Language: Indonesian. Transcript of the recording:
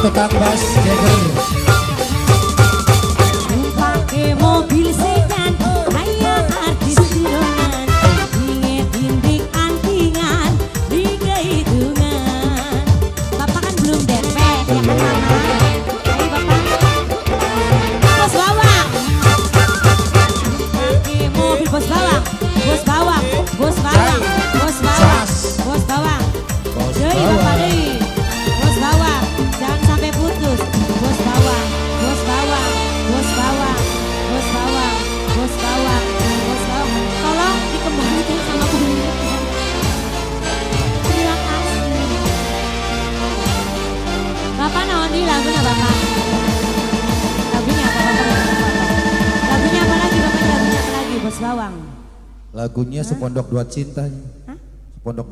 Tukang bas Jagger pakai mobil sedan kayak artis tirongan inget dinding antingan di kehitungan. Bapak kan belum DP ya kan mama. Ayo bapak bos bawang pakai mobil bos bawang bos bawang bos bawang bos bawang bos bawang jadi bapak deh bos bawang jangan sampai putus. Bos bawang, bos bawang, bos bawang, bos bawang, bos bawang, bos bawang. Tolong dikembalikan sama bumbu. Terima kasih. Bapak naon di lagunya bapak? Lagunya apa bapak? Lagunya apa lagi bapak? Lagunya apa lagi? Bos bawang. Lagunya Sepondok Dua Cinta. Hah? Sepondok